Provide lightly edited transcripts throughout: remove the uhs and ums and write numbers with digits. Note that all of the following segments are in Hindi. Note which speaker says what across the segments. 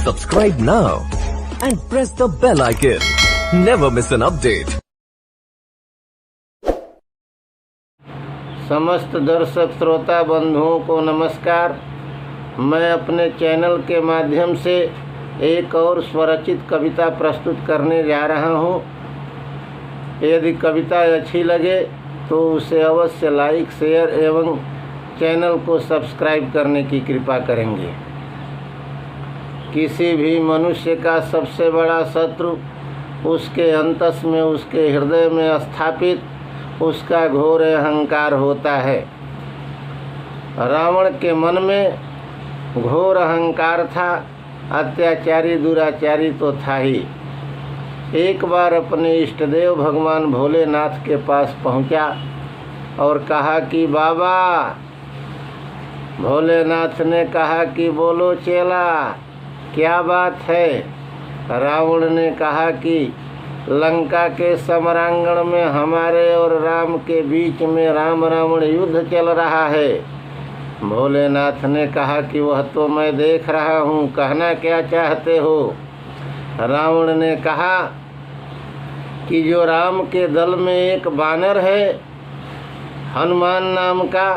Speaker 1: Subscribe now and press the bell icon. Never miss an update.
Speaker 2: समस्त दर्शक श्रोता बंधुओं को नमस्कार। मैं अपने चैनल के माध्यम से एक और स्वरचित कविता प्रस्तुत करने जा रहा हूँ। यदि कविता अच्छी लगे तो उसे अवश्य लाइक, शेयर एवं चैनल को सब्सक्राइब करने की कृपा करेंगे। किसी भी मनुष्य का सबसे बड़ा शत्रु उसके अंतस में, उसके हृदय में स्थापित उसका घोर अहंकार होता है। रावण के मन में घोर अहंकार था, अत्याचारी दुराचारी तो था ही। एक बार अपने इष्टदेव भगवान भोलेनाथ के पास पहुंचा और कहा कि बाबा। भोलेनाथ ने कहा कि बोलो चेला, क्या बात है। रावण ने कहा कि लंका के समरांगण में हमारे और राम के बीच में राम रावण युद्ध चल रहा है। भोलेनाथ ने कहा कि वह तो मैं देख रहा हूँ, कहना क्या चाहते हो। रावण ने कहा कि जो राम के दल में एक बानर है हनुमान नाम का,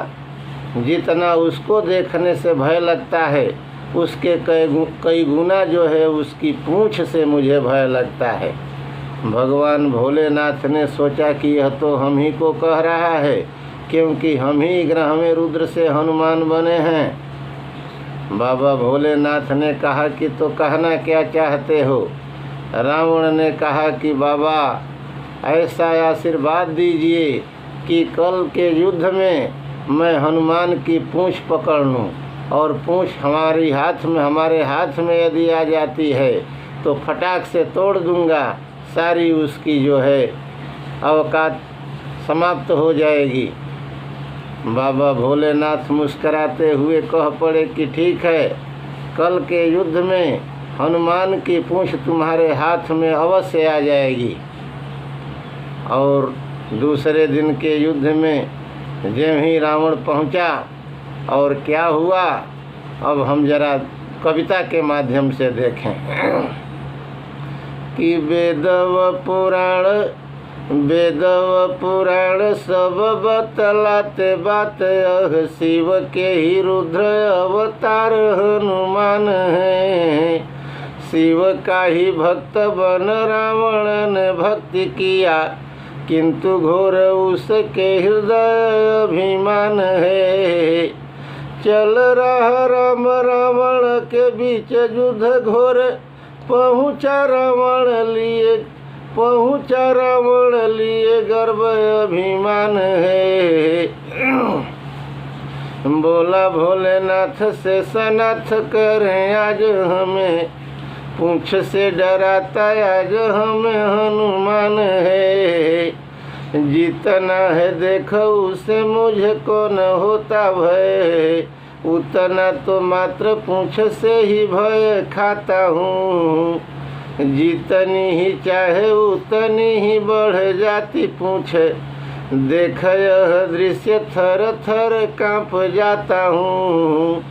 Speaker 2: जितना उसको देखने से भय लगता है उसके कई गुना जो है उसकी पूंछ से मुझे भय लगता है। भगवान भोलेनाथ ने सोचा कि यह तो हम ही को कह रहा है, क्योंकि हम ही ग्रह में रुद्र से हनुमान बने हैं। बाबा भोलेनाथ ने कहा कि तो कहना क्या चाहते हो। रावण ने कहा कि बाबा ऐसा आशीर्वाद दीजिए कि कल के युद्ध में मैं हनुमान की पूंछ पकड़ लूँ, और पूंछ हमारे हाथ में यदि आ जाती है तो फटाक से तोड़ दूंगा, सारी उसकी जो है औकात समाप्त हो जाएगी। बाबा भोलेनाथ मुस्कराते हुए कह पड़े कि ठीक है, कल के युद्ध में हनुमान की पूंछ तुम्हारे हाथ में अवश्य आ जाएगी। और दूसरे दिन के युद्ध में जब ही रावण पहुंचा और क्या हुआ, अब हम जरा कविता के माध्यम से देखें कि वेदव पुराण सब बतलाते बात, शिव के ही रुद्र अवतार हनुमान है। शिव का ही भक्त बन रावण ने भक्ति किया, किंतु घोर उसके हृदय अभिमान है। चल रहा राम रावण के बीच युद्ध घोर, पहुँचा रावण लिए गर्व अभिमान है। बोला भोलेनाथ से सनाथ करें आज हमें, पूंछ से डराता आज हमें हनुमान है। जितना है देखो उसे मुझे को न होता भय, उतना तो मात्र पूंछ से ही भय खाता हूँ। जितनी ही चाहे उतनी ही बढ़ जाती पूंछ, देख यह दृश्य थर थर कांप जाता हूँ।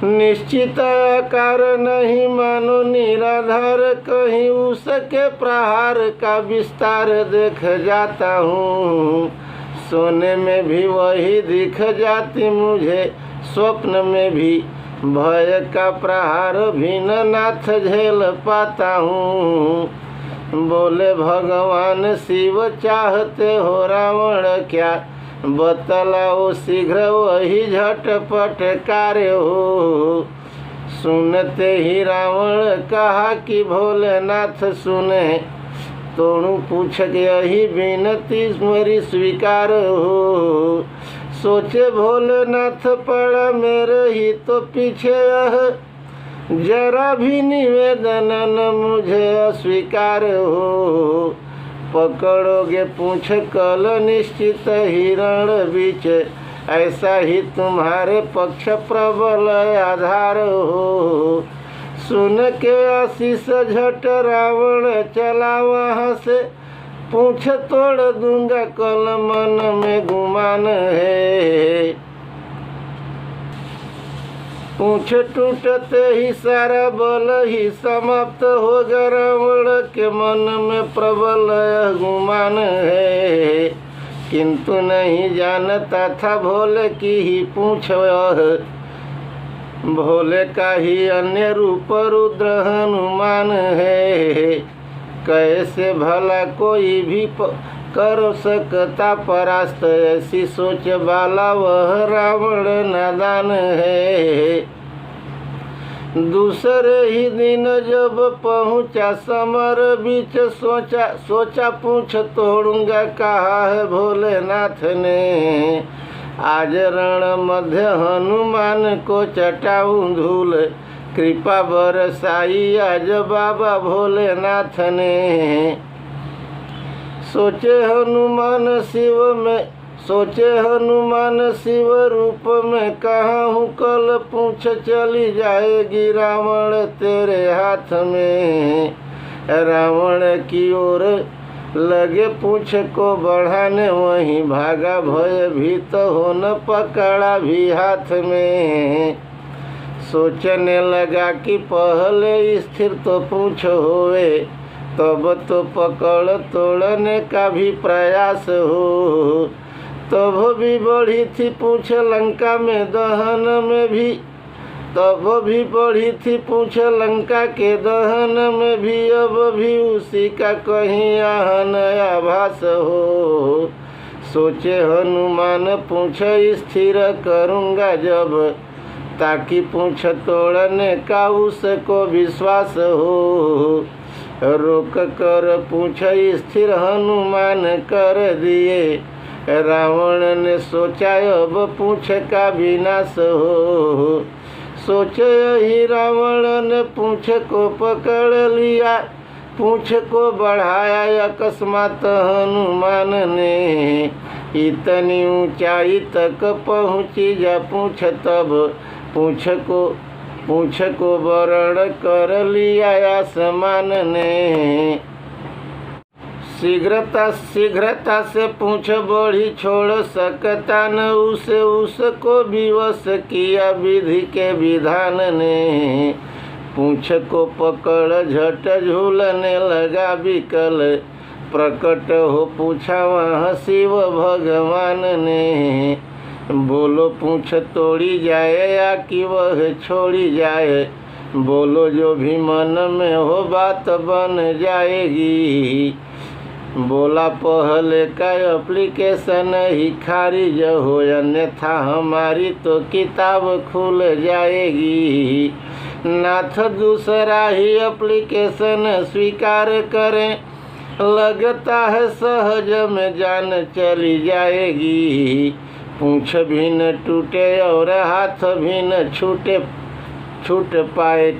Speaker 2: निश्चित आकार नहीं मानो निराधार, कहीं उसके प्रहार का विस्तार देख जाता हूँ। सोने में भी वही दिख जाती मुझे, स्वप्न में भी भय का प्रहार भीननाथ झेल पाता हूँ। बोले भगवान शिव चाहते हो रावण क्या, बतलाओ शीघ्र वही झटपट कार्य हो। सुनते ही रावण कहा कि भोलेनाथ सुने, तोड़ू पूछ यही विनती मेरी स्वीकार हो। सोचे भोलेनाथ पड़ा मेरे ही तो पीछे, जरा भी निवेदन न मुझे अस्वीकार हो। पकड़ोगे पूंछ कल निश्चित ही रण बीच, ऐसा ही तुम्हारे पक्ष प्रबल आधार हो। सुन के आशीष झट रावण चला वहाँ से, पूंछ तोड़ दूंगा कल मन में गुमान है। पूंछ टूटते ही सारा बल ही समाप्त होगा। रावण के मन में प्रबल गुमान है, किंतु नहीं जानता था भोले की ही पूंछ भोले का ही अन्य रूप रुद्र हनुमान है। कैसे भला कोई भी कर सकता परास्त, ऐसी सोच वाला वह रावण नादान है। दूसरे ही दिन जब पहुंचा समर बीच, सोचा पूंछ तोड़ूंगा कहा है भोलेनाथ ने। आज रण मध्य हनुमान को चटाऊं धूल, कृपा बरसाई आज बाबा भोलेनाथ ने। सोचे हनुमान शिव रूप में, कहाँ हूँ कल पूंछ चली जाएगी रावण तेरे हाथ में। रावण की ओर लगे पूंछ को बढ़ाने, वहीं भागा भयभीत हो न पकड़ा भी हाथ में। सोचने लगा कि पहले स्थिर तो पूंछ होवे, तब तो पकड़ तोड़ने का भी प्रयास हो। तब भी बढ़ी थी पूंछ लंका में दहन में भी, तब भी बढ़ी थी पूंछ लंका के दहन में भी। अब भी उसी का कहीं आहन आभास हो। सोचे हनुमान पूंछ स्थिर करूँगा जब, ताकि पूंछ तोड़ने का उसको विश्वास हो। रोक कर पूंछ स्थिर हनुमान कर दिए, रावण ने सोचा अब पूंछ का विनाश हो। सोचे ही रावण ने पूंछ को पकड़ लिया, पूंछ को बढ़ाया अकस्मात हनुमान ने। इतनी ऊंचाई तक पहुँची जा पूंछ, तब पूंछ को वरण कर लिया आसमान ने। शीघ्रता से पूंछ बढ़ी छोड़ सकता न उसे, उसको विवश किया विधि के विधान ने। पूंछ को पकड़ झट झूलने लगा विकल, प्रकट हो पूछा वहाँ शिव भगवान ने। बोलो पूंछ तोड़ी जाए या कि वह छोड़ी जाए, बोलो जो भी मन में हो बात बन जाएगी। बोला पहले का एप्लीकेशन ही खारिज हो, अन्यथा हमारी तो किताब खुल जाएगी। नाथ दूसरा ही एप्लीकेशन स्वीकार करें, लगता है सहज में जान चली जाएगी। पूंछ भी न टूटे और हाथ भी न छूट पाए,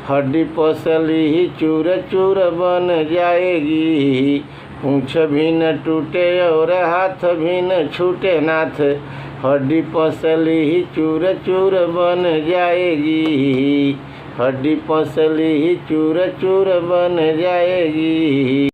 Speaker 2: हड्डी पसली ही चूर चूर बन जाएगी। पूंछ भी न टूटे और हाथ भी न छूटे नाथ, हड्डी पसली ही चूर चूर बन जाएगी। हड्डी पसली ही चूर चूर बन जाएगी।